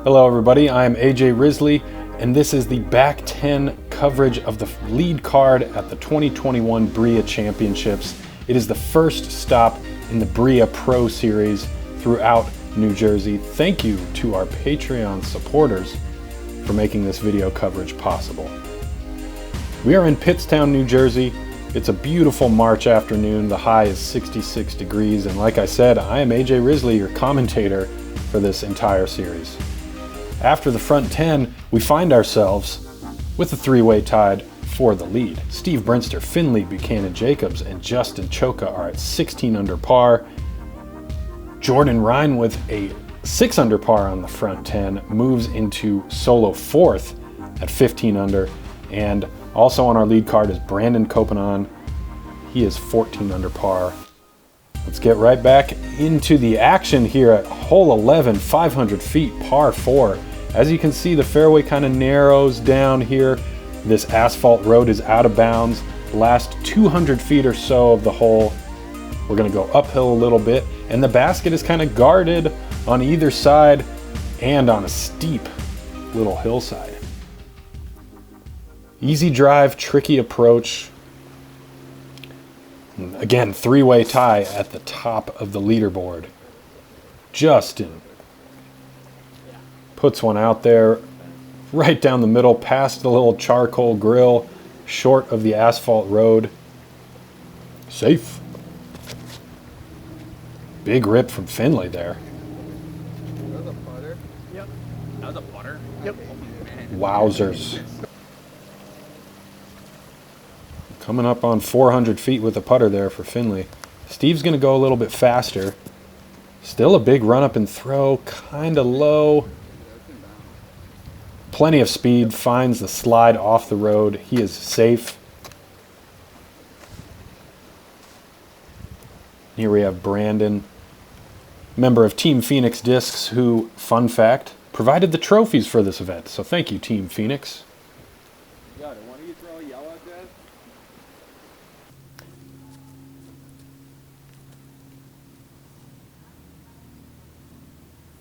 Hello everybody, I am AJ Risley, and this is the back 10 coverage of the lead card at the 2021 BRIA Championships. It is the first stop in the BRIA Pro Series throughout New Jersey. Thank you to our Patreon supporters for making this video coverage possible. We are in Pittstown, New Jersey. It's a beautiful March afternoon. The high is 66 degrees, and like I said, I am AJ Risley, your commentator for this entire series. After the front 10, we find ourselves with a three-way tied for the lead. Steve Brinster, Finlay Buchanan-Jacobs, and Justin Choka are at 16 under par. Jordan Ryan with a 6 under par on the front 10 moves into solo fourth at 15 under. And also on our lead card is Brandon Koppenjan. He is 14 under par. Let's get right back into the action here at hole 11, 500 feet, par 4. As you can see, the fairway kind of narrows down here. This asphalt road is out of bounds. The last 200 feet or so of the hole, we're going to go uphill a little bit, and the basket is kind of guarded on either side and on a steep little hillside. Easy drive, tricky approach. Again, three-way tie at the top of the leaderboard. Justin puts one out there right down the middle, past the little charcoal grill, short of the asphalt road. Safe. Big rip from Finlay there. That was a putter. Yep. That was a putter? Yep. Wowzers. Coming up on 400 feet with a putter there for Finlay. Steve's going to go a little bit faster. Still a big run up and throw, kind of low. Plenty of speed, finds the slide off the road. He is safe. Here we have Brandon, member of Team Phoenix Discs, who, fun fact, provided the trophies for this event. So thank you, Team Phoenix. Why don't you throw a yellow at that?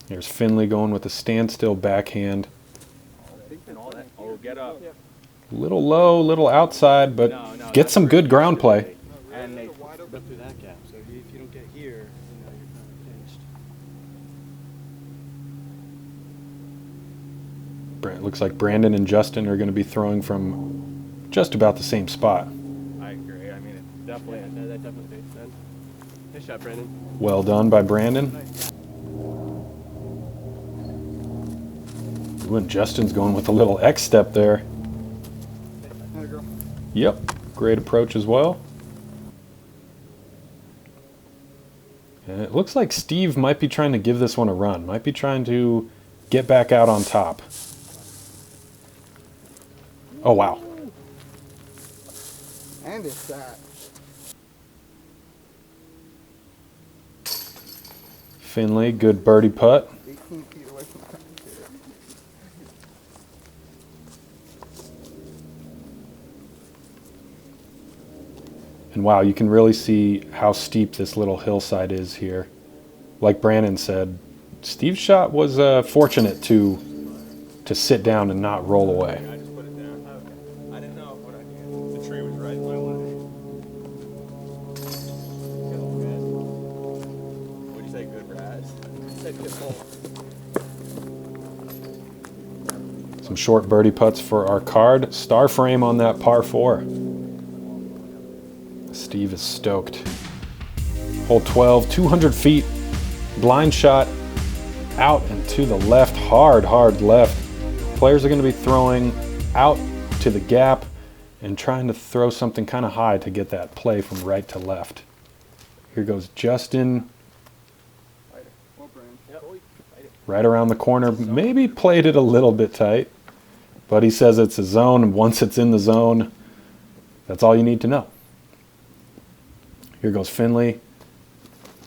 Here's Finlay going with a standstill backhand. Oh, get up. A little low, a little outside, but get some good ground play. And they wide open through that gap. So if you don't get here, you're kind of pinched. Looks like Brandon and Justin are going to be throwing from just about the same spot. I agree. I mean, it definitely, that definitely makes sense. Nice shot, Brandon. Well done by Brandon. Ooh, and Justin's going with a little X step there. Yep, great approach as well. And it looks like Steve might be trying to give this one a run. Might be trying to get back out on top. Oh, wow. And it's that. Finlay, good birdie putt. 18 feet away from the top. And wow, you can really see how steep this little hillside is here. Like Brandon said, Steve's shot was fortunate to sit down and not roll away. I just put it down. Okay. I didn't know what I did. The tree was right in my way. What'd you say, good Raz? Said good hole. Some short birdie putts for our card. Star frame on that par 4. Steve is stoked. Hole 12, 200 feet, blind shot, out and to the left, hard left. Players are going to be throwing out to the gap and trying to throw something kind of high to get that play from right to left. Here goes Justin. Right around the corner, maybe played it a little bit tight, but he says it's a zone, and once it's in the zone, that's all you need to know. Here goes Finlay,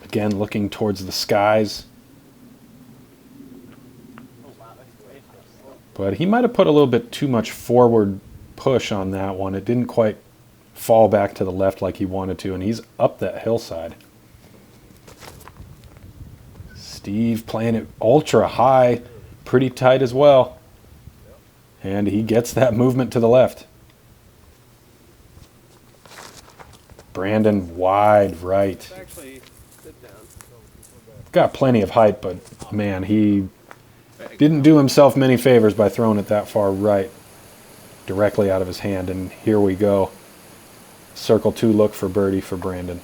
again looking towards the skies. But he might have put a little bit too much forward push on that one. It didn't quite fall back to the left like he wanted to, and he's up that hillside. Steve playing it ultra high, pretty tight as well. And he gets that movement to the left. Brandon wide right. Actually, sit down. Got plenty of height, but man, he didn't do himself many favors by throwing it that far right, directly out of his hand. And here we go. Circle 2 look for birdie for Brandon.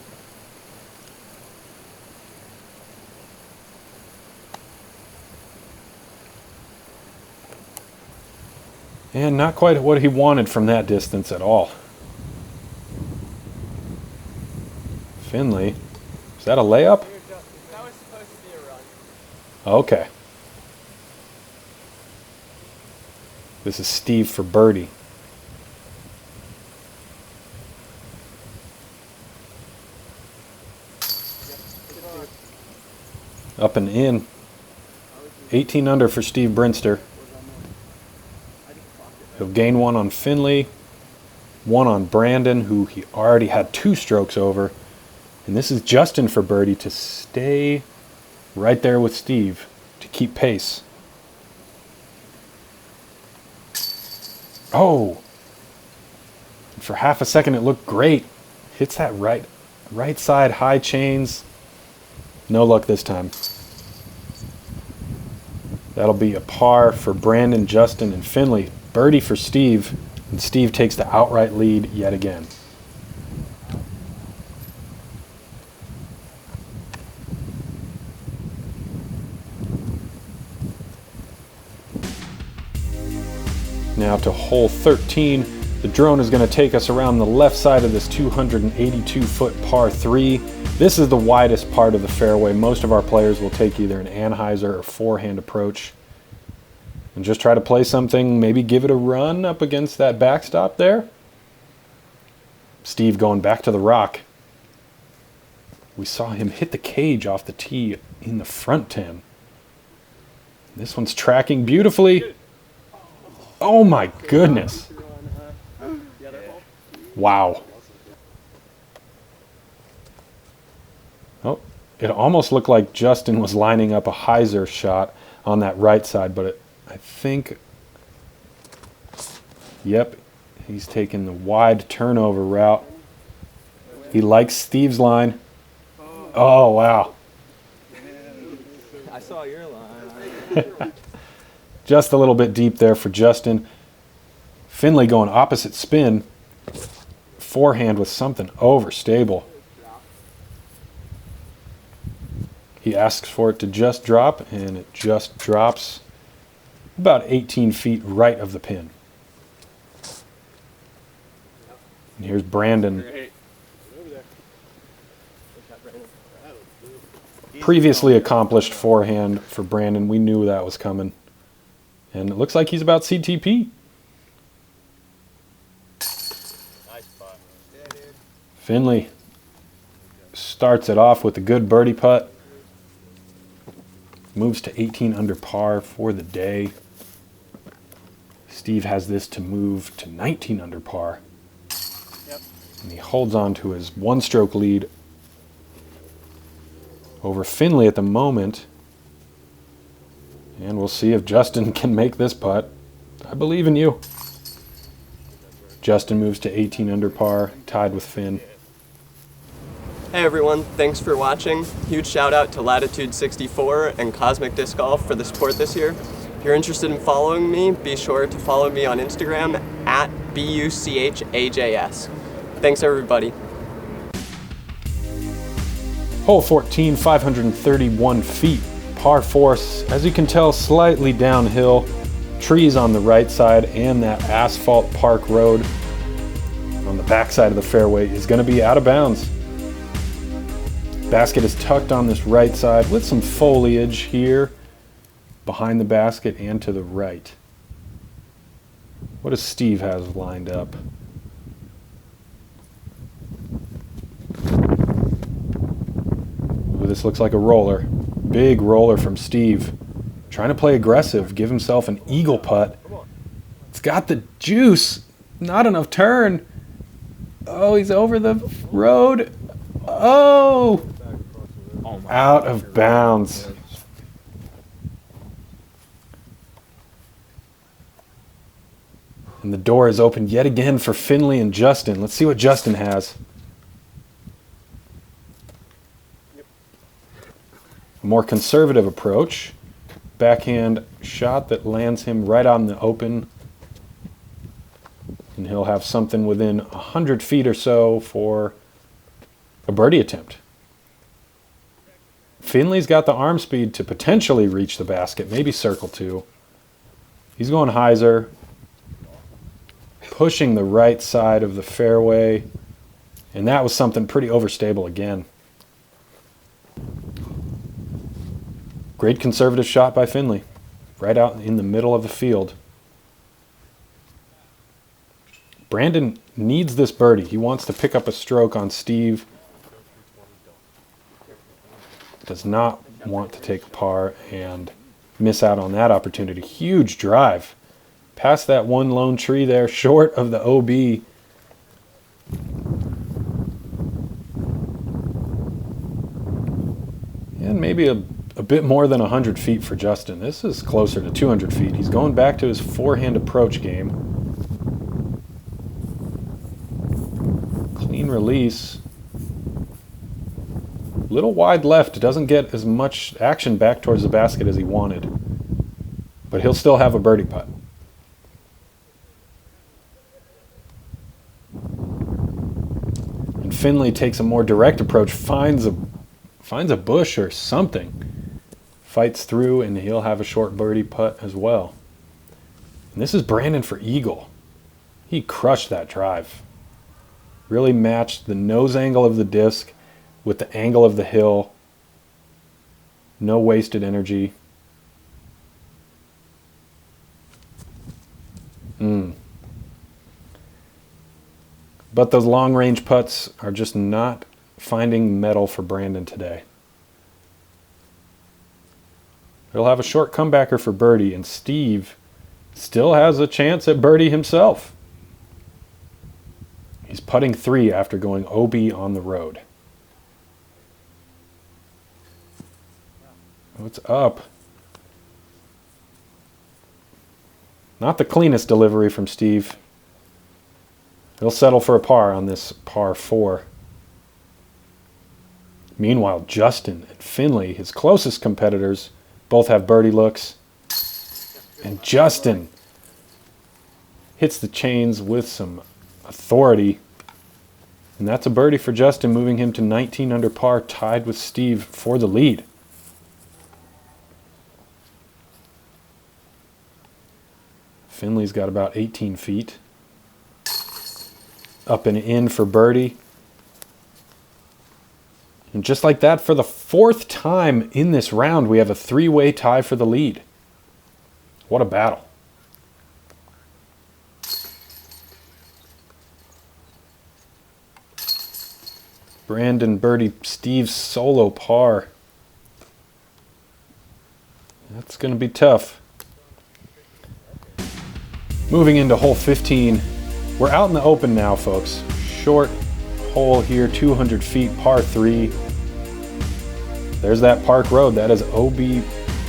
And not quite what he wanted from that distance at all. Finlay, is that a layup? That was supposed to be a run. Okay. This is Steve for birdie. Up and in. 18 under for Steve Brinster. He'll gain 1 on Finlay, 1 on Brandon, who he already had 2 strokes over. And this is Justin for birdie to stay right there with Steve to keep pace. Oh! For half a second it looked great. Hits that right side high chains. No luck this time. That'll be a par for Brandon, Justin, and Finlay. Birdie for Steve, and Steve takes the outright lead yet again. Now to hole 13. The drone is going to take us around the left side of this 282-foot par 3. This is the widest part of the fairway. Most of our players will take either an Anheuser or forehand approach and just try to play something, maybe give it a run up against that backstop there. Steve going back to the rock. We saw him hit the cage off the tee in the front 10. This one's tracking beautifully. Oh my goodness. Wow. Oh, it almost looked like Justin was lining up a hyzer shot on that right side, but I think, yep, he's taking the wide turnover route. He likes Steve's line. Oh, wow. I saw your line. Just a little bit deep there for Justin. Finlay going opposite spin. Forehand with something overstable. He asks for it to just drop, and it just drops about 18 feet right of the pin. And here's Brandon. Previously accomplished forehand for Brandon. We knew that was coming. And it looks like he's about CTP. Finlay starts it off with a good birdie putt. Moves to 18 under par for the day. Steve has this to move to 19 under par. Yep. And he holds on to his 1-stroke lead over Finlay at the moment. And we'll see if Justin can make this putt. I believe in you. Justin moves to 18 under par, tied with Finn. Hey everyone, thanks for watching. Huge shout out to Latitude 64 and Cosmic Disc Golf for the support this year. If you're interested in following me, be sure to follow me on Instagram at BUCHAJS. Thanks everybody. Hole 14, 531 feet, par 4. As you can tell, slightly downhill. Trees on the right side, and that asphalt park road on the back side of the fairway is going to be out of bounds. Basket is tucked on this right side with some foliage here behind the basket and to the right. What does Steve have lined up? Ooh, this looks like a roller. Big roller from Steve. Trying to play aggressive, give himself an eagle putt. It's got the juice. Not enough turn. Oh, he's over the road. Oh! Out of bounds. And the door is open yet again for Finlay and Justin. Let's see what Justin has. A more conservative approach. Backhand shot that lands him right on the open. And he'll have something within 100 feet or so for a birdie attempt. Finlay's got the arm speed to potentially reach the basket, maybe circle two. He's going hyzer, pushing the right side of the fairway, and that was something pretty overstable again. Great conservative shot by Finlay, right out in the middle of the field. Brandon needs this birdie. He wants to pick up a stroke on Steve. Does not want to take a par and miss out on that opportunity. Huge drive. Past that one lone tree there, short of the OB. And maybe a bit more than 100 feet for Justin. This is closer to 200 feet. He's going back to his forehand approach game. Clean release. Little wide left, doesn't get as much action back towards the basket as he wanted. But he'll still have a birdie putt. And Finlay takes a more direct approach, finds a bush or something. Fights through, and he'll have a short birdie putt as well. And this is Brandon for eagle. He crushed that drive. Really matched the nose angle of the disc with the angle of the hill. No wasted energy. But those long range putts are just not finding metal for Brandon today. He'll have a short comebacker for birdie, and Steve still has a chance at birdie himself. He's putting 3 after going OB on the road. What's up? Not the cleanest delivery from Steve. He'll settle for a par on this par 4. Meanwhile, Justin and Finlay, his closest competitors, both have birdie looks. And Justin hits the chains with some authority. And that's a birdie for Justin, moving him to 19 under par, tied with Steve for the lead. Finlay's got about 18 feet. Up and in for birdie. And just like that, for the 4th time in this round, we have a 3-way tie for the lead. What a battle. Brandon birdie Steve's solo par. That's going to be tough. Moving into hole 15. We're out in the open now, folks. Short hole here, 200 feet, par 3. There's that Park Road. That is OB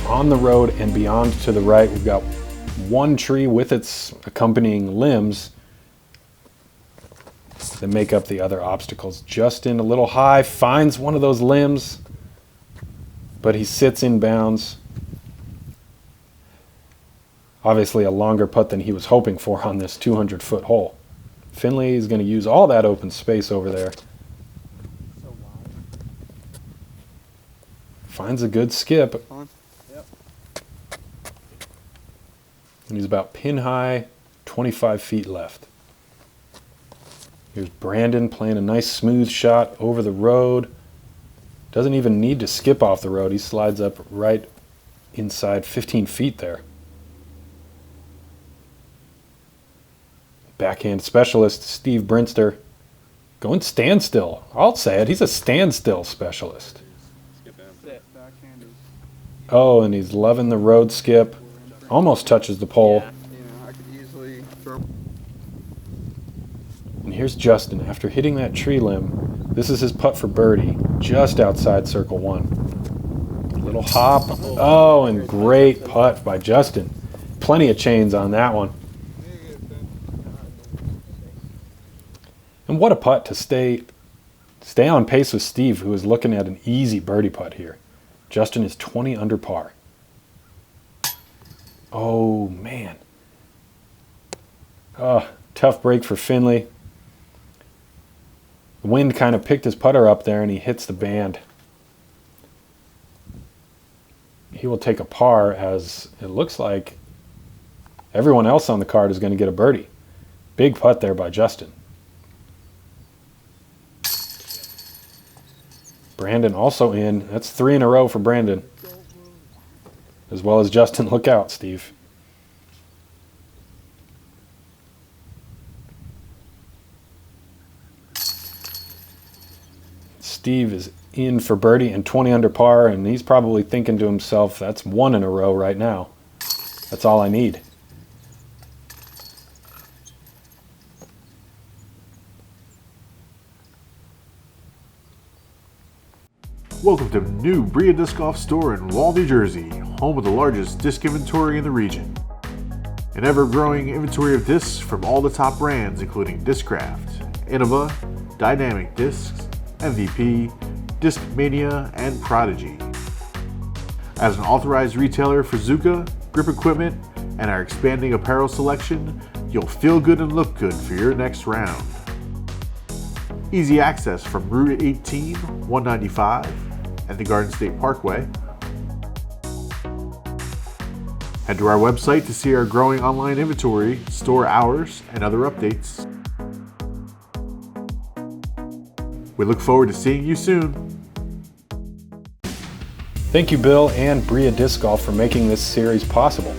on the road and beyond to the right. We've got one tree with its accompanying limbs that make up the other obstacles. Justin, a little high, finds one of those limbs, but he sits in bounds. Obviously a longer putt than he was hoping for on this 200-foot hole. Finlay is going to use all that open space over there. Finds a good skip. Yep. And he's about pin high, 25 feet left. Here's Brandon playing a nice smooth shot over the road. Doesn't even need to skip off the road. He slides up right inside 15 feet there. Backhand specialist Steve Brinster going standstill. I'll say it. He's a standstill specialist. Oh, and he's loving the road skip. Almost touches the pole. I could easily throw. And here's Justin. After hitting that tree limb, this is his putt for birdie, just outside circle 1. Little hop. Oh, and great putt by Justin. Plenty of chains on that one. And what a putt to stay on pace with Steve, who is looking at an easy birdie putt here. Justin is 20 under par. Oh, man. Oh, tough break for Finlay. The wind kind of picked his putter up there and he hits the band. He will take a par, as it looks like everyone else on the card is going to get a birdie. Big putt there by Justin. Brandon also in. That's 3 in a row for Brandon. As well as Justin. Look out, Steve. Steve is in for birdie and 20 under par, and he's probably thinking to himself, that's 1 in a row right now. That's all I need. Welcome to new BRIA Disc Golf Store in Wall, New Jersey, home of the largest disc inventory in the region. An ever-growing inventory of discs from all the top brands including Discraft, Innova, Dynamic Discs, MVP, Discmania, and Prodigy. As an authorized retailer for Zuka, grip equipment, and our expanding apparel selection, you'll feel good and look good for your next round. Easy access from Route 18, 195, and the Garden State Parkway. Head to our website to see our growing online inventory, store hours, and other updates. We look forward to seeing you soon. Thank you, Bill and BRIA Disc Golf, for making this series possible.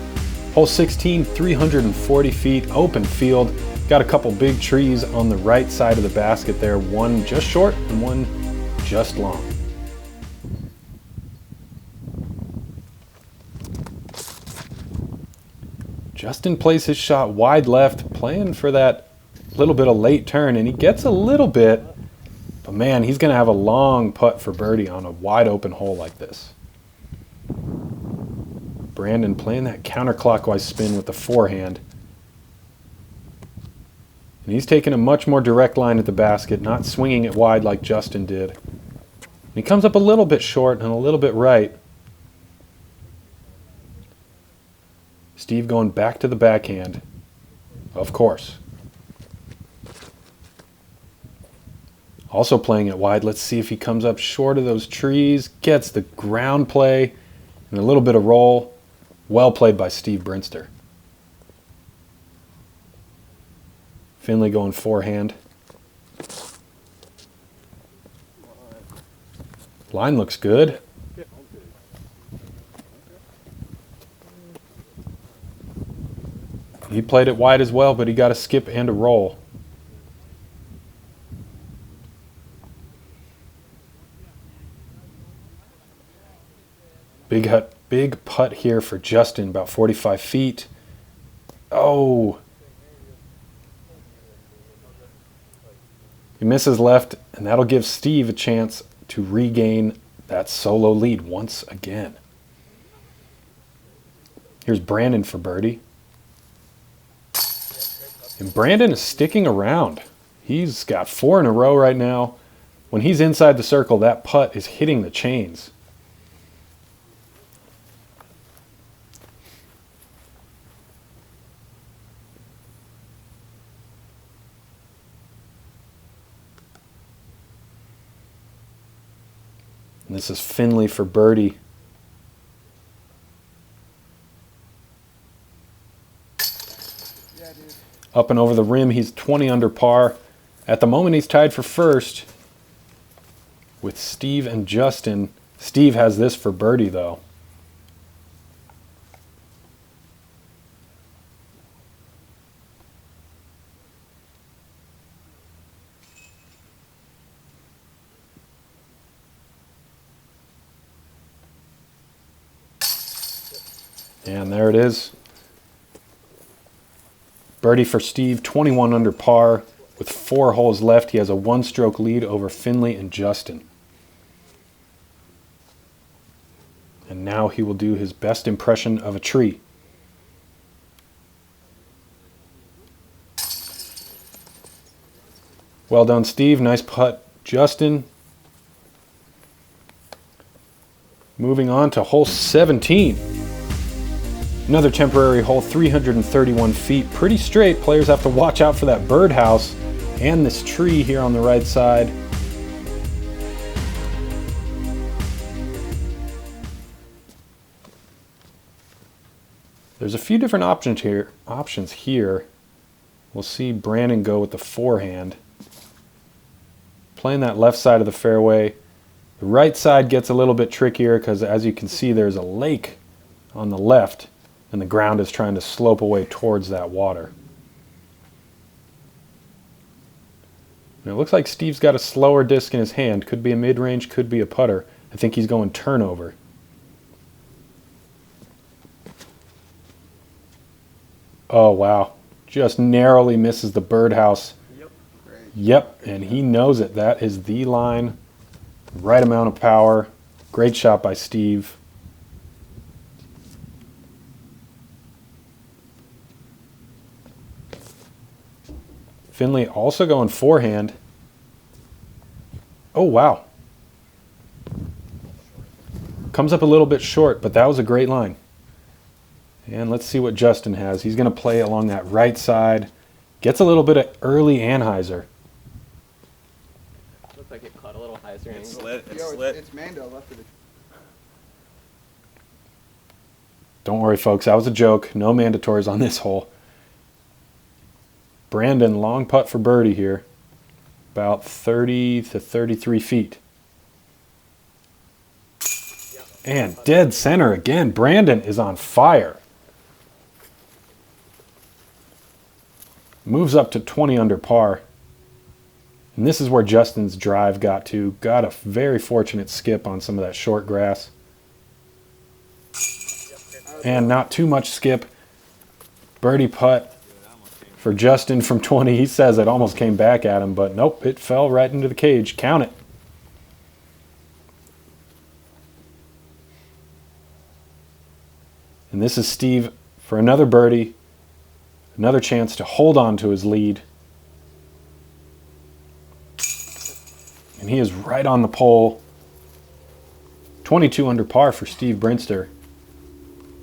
Hole 16, 340 feet, open field. Got a couple big trees on the right side of the basket there, one just short and one just long. Justin plays his shot wide left, playing for that little bit of late turn, and he gets a little bit, but man, he's going to have a long putt for birdie on a wide open hole like this. Brandon playing that counterclockwise spin with the forehand. And he's taking a much more direct line at the basket, not swinging it wide like Justin did. And he comes up a little bit short and a little bit right. Steve going back to the backhand, of course. Also playing it wide. Let's see if he comes up short of those trees. Gets the ground play and a little bit of roll. Well played by Steve Brinster. Finlay going forehand. Line looks good. He played it wide as well, but he got a skip and a roll. Big putt here for Justin, about 45 feet. Oh! He misses left, and that'll give Steve a chance to regain that solo lead once again. Here's Brandon for birdie. And Brandon is sticking around. He's got 4 in a row right now. When he's inside the circle, that putt is hitting the chains. And this is Finlay for birdie. Up and over the rim, he's 20 under par. At the moment, he's tied for first with Steve and Justin. Steve has this for birdie, though. And there it is. Birdie for Steve, 21 under par. With 4 holes left, he has a 1-stroke lead over Finlay and Justin. And now he will do his best impression of a tree. Well done, Steve. Nice putt, Justin. Moving on to hole 17. Another temporary hole, 331 feet. Pretty straight. Players have to watch out for that birdhouse and this tree here on the right side. There's a few different options here. We'll see Brandon go with the forehand. Playing that left side of the fairway. The right side gets a little bit trickier because, as you can see, there's a lake on the left and the ground is trying to slope away towards that water. And it looks like Steve's got a slower disc in his hand. Could be a mid-range, could be a putter. I think he's going turnover. Oh, wow. Just narrowly misses the birdhouse. Yep, and he knows it. That is the line. Right amount of power. Great shot by Steve. Finlay also going forehand. Oh, wow. Comes up a little bit short, but that was a great line. And let's see what Justin has. He's going to play along that right side. Gets a little bit of early Anheuser. Looks like it caught a little hyzer angle. It's slit. It's Yo, slit. it's Mando left of the. Don't worry, folks. That was a joke. No mandatories on this hole. Brandon, long putt for birdie here. About 30 to 33 feet. And dead center again. Brandon is on fire. Moves up to 20 under par. And this is where Justin's drive got to. Got a very fortunate skip on some of that short grass. And not too much skip. Birdie putt for Justin from 20. He says it almost came back at him, but nope, it fell right into the cage. Count it. And this is Steve for another birdie. Another chance to hold on to his lead. And he is right on the pole. 22 under par for Steve Brinster.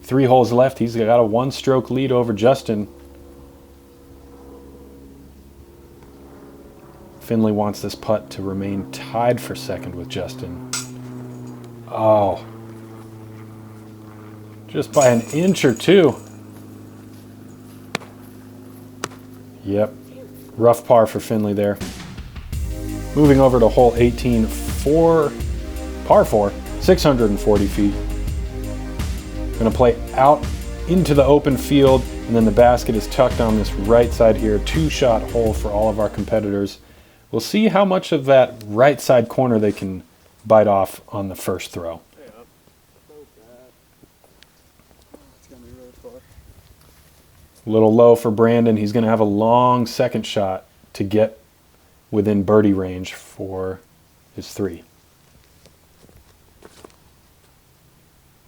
3 holes left. He's got a 1-stroke lead over Justin. Finlay wants this putt to remain tied for second with Justin. Oh. Just by an inch or two. Yep. Rough par for Finlay there. Moving over to hole 18, par 4, 640 feet. Going to play out into the open field, and then the basket is tucked on this right side here. 2-shot hole for all of our competitors. We'll see how much of that right side corner they can bite off on the first throw. It's gonna be really far. A little low for Brandon. He's going to have a long second shot to get within birdie range for his 3.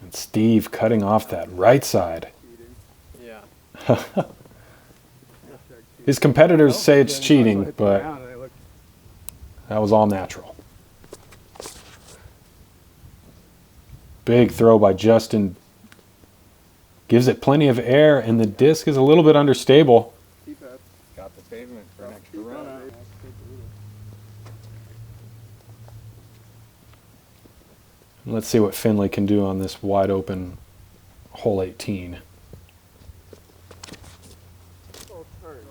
And Steve cutting off that right side. Yeah. His competitors say it's cheating, but that was all natural. Big throw by Justin. Gives it plenty of air, and the disc is a little bit unstable. Keep that. Got the pavement for an extra run out. Let's see what Finlay can do on this wide open hole 18. Go forever.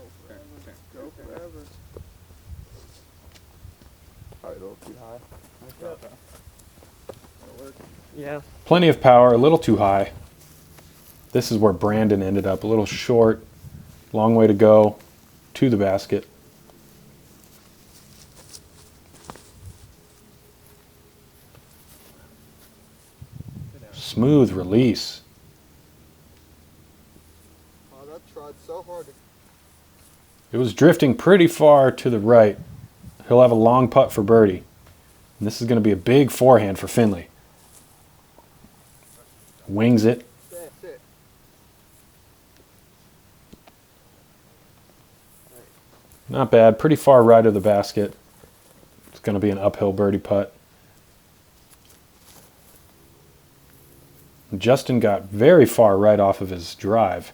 Probably a little too high. I felt that. That'll work. Yeah. Plenty of power, a little too high. This is where Brandon ended up, a little short, long way to go to the basket. Smooth release. Oh, that tried so hard. It was drifting pretty far to the right. He'll have a long putt for birdie. And this is going to be a big forehand for Finlay. Wings it. That's it. Not bad. Pretty far right of the basket. It's going to be an uphill birdie putt. Justin got very far right off of his drive.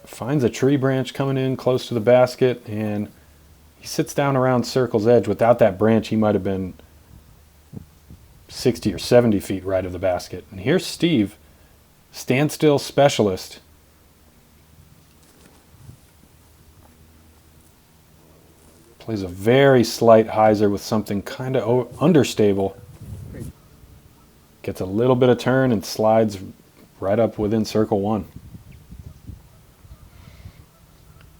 Finds a tree branch coming in close to the basket, and he sits down around circle's edge. Without that branch, he might have been 60 or 70 feet right of the basket. And here's Steve, standstill specialist. Plays a very slight hyzer with something kind of understable. Gets a little bit of turn and slides right up within circle one.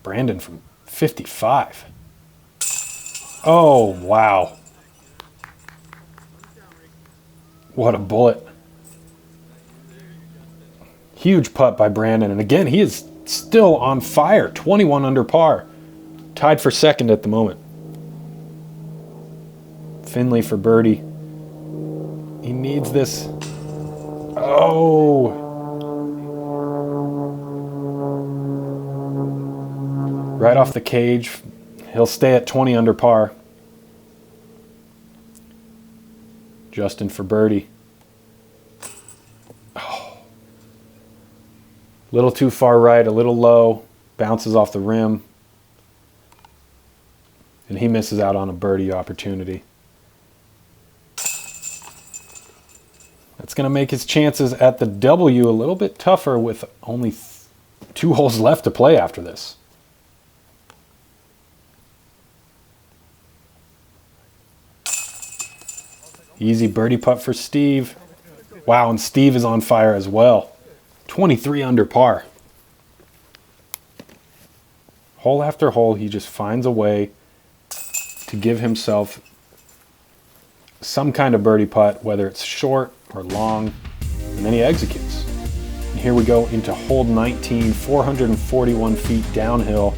Brandon from 55. Oh, wow. What a bullet. Huge putt by Brandon. And again, he is still on fire. 21 under par. Tied for second at the moment. Finlay for birdie. He needs this. Oh. Right off the cage. He'll stay at 20 under par. Justin for birdie. Oh. Little too far right, a little low. Bounces off the rim. And he misses out on a birdie opportunity. That's going to make his chances at the W a little bit tougher with only 2 holes left to play after this. Easy birdie putt for Steve. Wow, and Steve is on fire as well. 23 under par. Hole after hole, he just finds a way to give himself some kind of birdie putt, whether it's short or long, and then he executes. And here we go into hole 19, 441 feet downhill.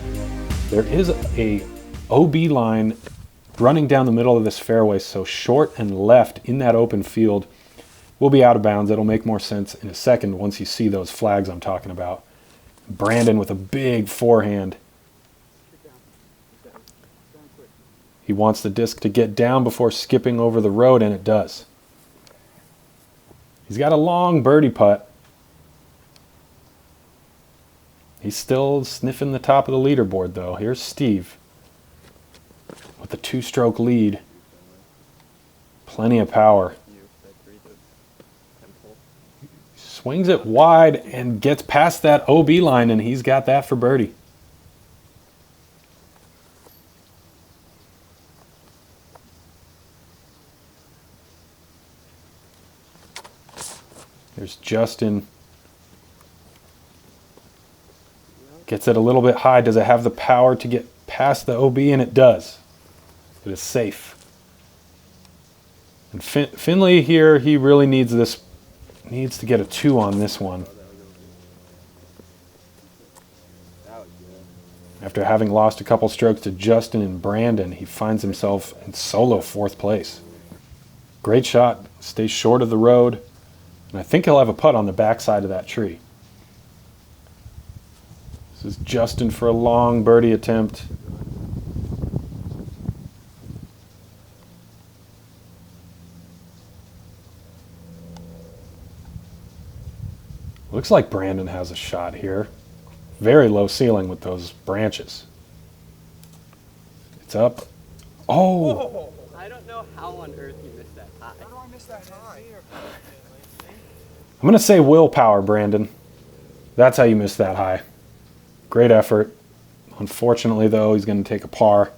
There is a OB line running down the middle of this fairway, so short and left in that open field will be out of bounds. It'll make more sense in a second once you see those flags I'm talking about. Brandon with a big forehand. He wants the disc to get down before skipping over the road, and it does. He's got a long birdie putt. He's still sniffing the top of the leaderboard, though. Here's Steve with a 2-stroke lead. Plenty of power. Swings it wide and gets past that OB line, and he's got that for birdie. There's Justin. Gets it a little bit high. Does it have the power to get past the OB? And it does. It is safe. And Finlay here, he really needs this. Needs to get a 2 on this one. After having lost a couple strokes to Justin and Brandon, he finds himself in solo 4th place. Great shot. Stays short of the road. And I think he'll have a putt on the backside of that tree. This is Justin for a long birdie attempt. Looks like Brandon has a shot here. Very low ceiling with those branches. It's up. Oh! I don't know how on earth you missed that high. How do I miss that high? I'm going to say willpower, Brandon. That's how you missed that high. Great effort. Unfortunately, though, he's going to take a par.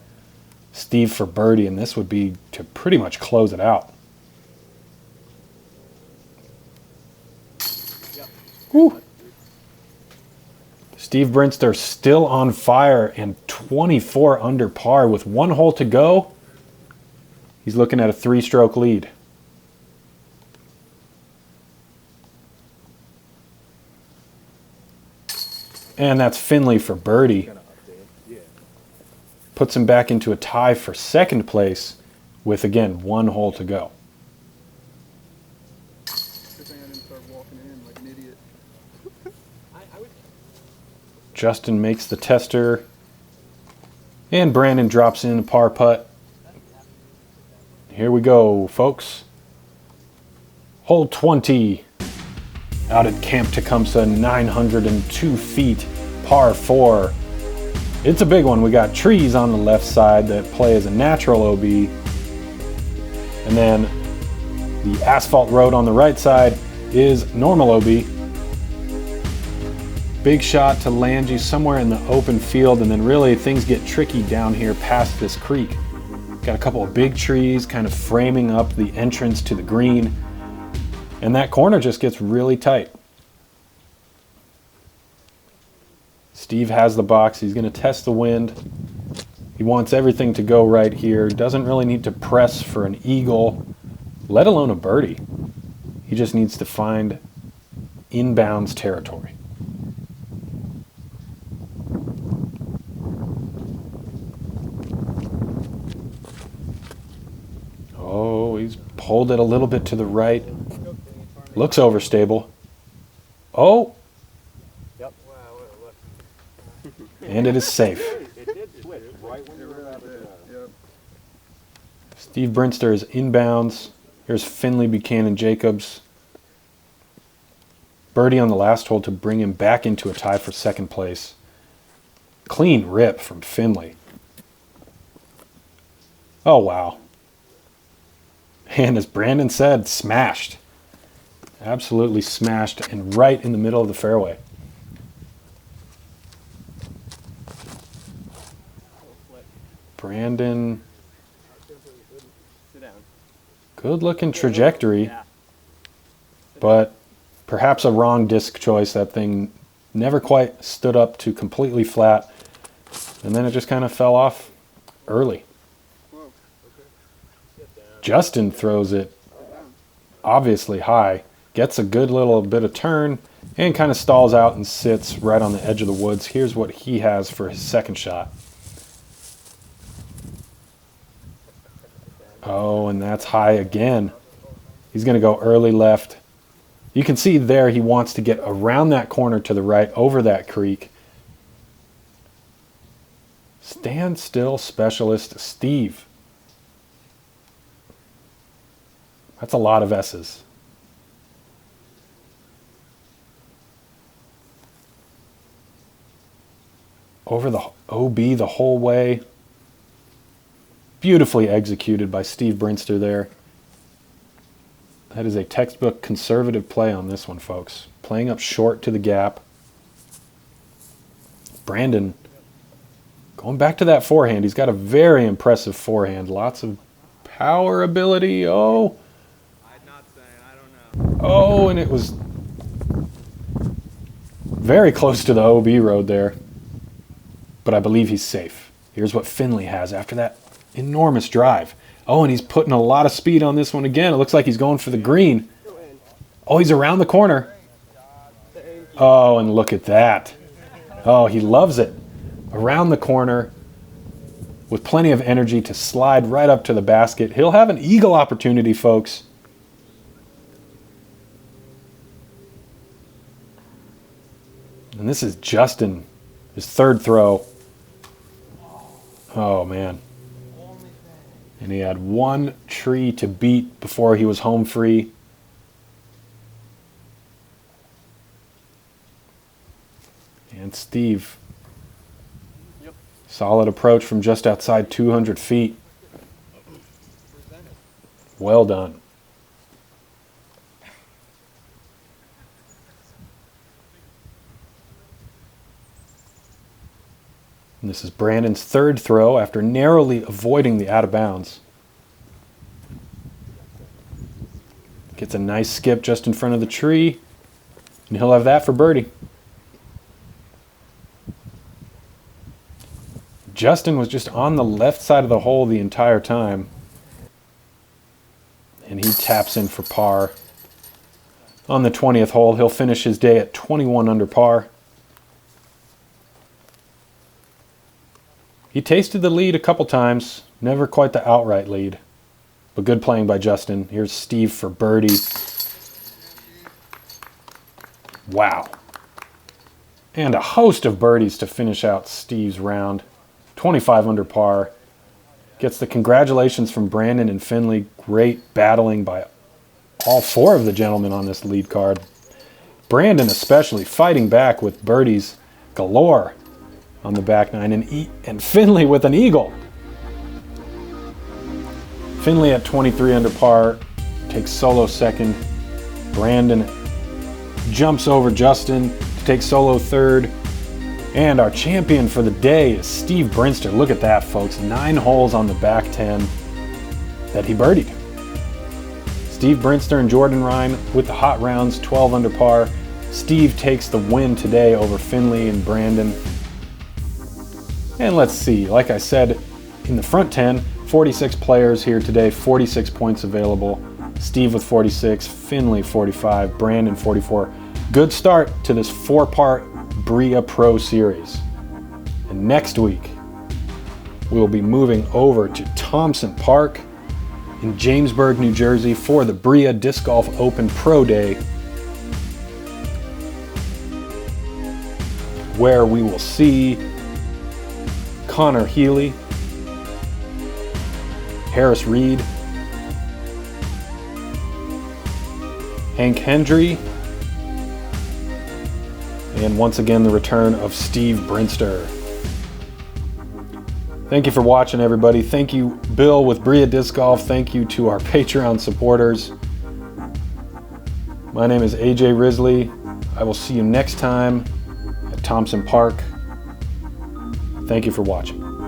Steve for birdie, and this would be to pretty much close it out. Woo. Steve Brinster still on fire and 24 under par with 1 hole to go. He's looking at a 3-stroke lead. And that's Finlay for birdie. Puts him back into a tie for 2nd place with, again, 1 hole to go. Justin makes the tester And Brandon drops in a par putt. Here we go, folks. Hole 20 out at Camp Tecumseh, 902 feet, par 4. It's a big one. We got trees on the left side that play as a natural OB. And then the asphalt road on the right side is normal OB. Big shot to land you somewhere in the open field, and then really things get tricky down here past this creek. Got a couple of big trees kind of framing up the entrance to the green, and that corner just gets really tight. Steve has the box. He's going to test the wind. He wants everything to go right here. Doesn't really need to press for an eagle, let alone a birdie. He just needs to find inbounds territory. Oh, he's pulled it a little bit to the right. Looks overstable. Oh! Yep. And it is safe. It did switch right when you were out there. Yep. Steve Brinster is inbounds. Here's Finlay Buchanan-Jacobs. Birdie on the last hole to bring him back into a tie for second place. Clean rip from Finlay. Oh, wow. And as Brandon said, smashed. Absolutely smashed, and right in the middle of the fairway. Brandon, Sit down. good looking trajectory, Yeah. but perhaps a wrong disc choice. That thing never quite stood up to completely flat, and then it just kind of fell off early. Justin throws it obviously high, gets a good little bit of turn, and kind of stalls out and sits right on the edge of the woods. Here's what he has for his second shot. Oh, and that's high again. He's going to go early left. You can see there he wants to get around that corner to the right, over that creek. Stand still specialist Steve. That's a lot of S's. Over the OB the whole way. Beautifully executed by Steve Brinster there. That is a textbook conservative play on this one, folks. Playing up short to the gap. Brandon going back to that forehand. He's got a very impressive forehand. Lots of power ability. Oh. I'm not saying, I don't know. Oh, and it was very close to the OB road there. But I believe he's safe. Here's what Finlay has after that enormous drive. Oh, and he's putting a lot of speed on this one again. It looks like he's going for the green. Oh, he's around the corner. Oh, and look at that. Oh, he loves it. Around the corner with plenty of energy to slide right up to the basket. He'll have an eagle opportunity, folks. And this is Justin, his third throw. Oh, man. And he had one tree to beat before he was home free. And Steve. Yep. Solid approach from just outside 200 feet. Well done. And this is Brandon's third throw after narrowly avoiding the out of bounds. Gets a nice skip just in front of the tree, and he'll have that for birdie. Justin was just on the left side of the hole the entire time, and he taps in for par. On the 20th hole, he'll finish his day at 21 under par. He tasted the lead a couple times, never quite the outright lead. But good playing by Justin. Here's Steve for birdie. Wow. And a host of birdies to finish out Steve's round. 25 under par. Gets the congratulations from Brandon and Finlay. Great battling by all four of the gentlemen on this lead card. Brandon especially fighting back with birdies galore on the back nine, and Finlay with an eagle. Finlay at 23 under par takes solo second. Brandon jumps over Justin to take solo third. And our champion for the day is Steve Brinster. Look at that, folks. 9 holes on the back 10 that he birdied. Steve Brinster and Jordan Ryan with the hot rounds, 12 under par. Steve takes the win today over Finlay and Brandon. And let's see, like I said, in the front 10, 46 players here today, 46 points available. Steve with 46, Finlay 45, Brandon 44. Good start to this 4-part BRIA Pro Series. And next week, we'll be moving over to Thompson Park in Jamesburg, New Jersey for the BRIA Disc Golf Open Pro Day, where we will see Connor Healy, Harris Reed, Hank Hendry, and once again the return of Steve Brinster. Thank you for watching, everybody. Thank you, Bill with BRIA Disc Golf. Thank you to our Patreon supporters. My name is AJ Risley. I will see you next time at Thompson Park. Thank you for watching.